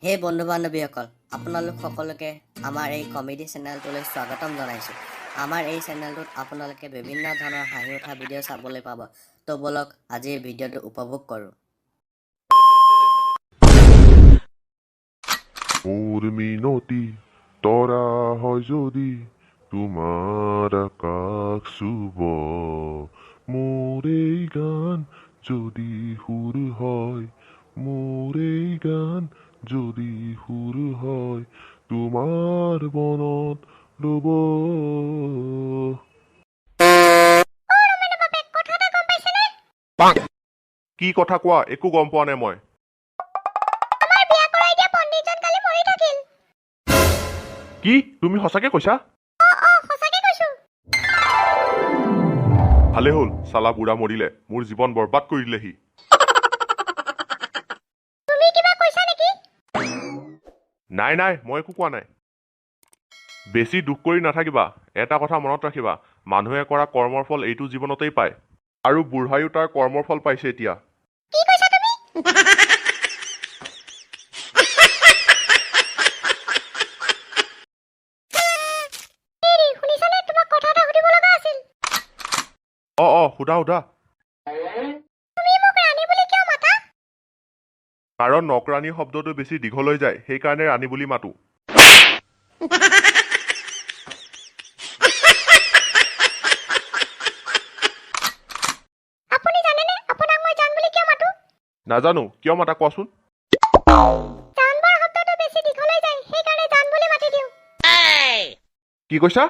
হে বন্ধু বান্ধৱীসকল, আপোনালোক সকলোকে আমাৰ এই কমেডি চেনেলটোলৈ স্বাগতম জনাইছোঁ। আমাৰ এই চেনেলটোত আপোনালোকে বিভিন্ন ধৰণৰ হাঁহি উঠা ভিডিঅ' চাবলৈ পাব। তো বলক আজিৰ ভিডিঅ'টো উপভোগ কৰোঁ। মোর মিনতি তরা হয় যদি তোমার আকাশ শুভ, মোর এই গান যদি সুর হয়, মোর এই গান যদি সুর হয়, তোমার বনত রব। কি কথা কোৱা? একো গম পোৱা নাই মই। কি তুমি সঁচাকে কৈছা? ভালে হ'ল, চালা বুঢ়া মৰিলে, মোৰ জীৱন বৰবাদ কৰি দিলেহি। নাই নাই, মই একো কোৱা নাই। বেছি দুখ কৰি নাথাকিবা। এটা কথা মনত ৰাখিবা, মানুহে কৰা কৰ্মৰ ফল এইটো জীৱনতেই পায়, আৰু বুঢ়ায়ো তাৰ কৰ্মৰ ফল পাইছে এতিয়া। সোধা সোধা। কাৰণ নকৰাণী শব্দটো বেছি দীঘল হৈ যায়, সেইকাৰণে ৰাণী বুলি মাতো। নাজানো, কিয় মাতা কোৱাচোন? কি কৈছা?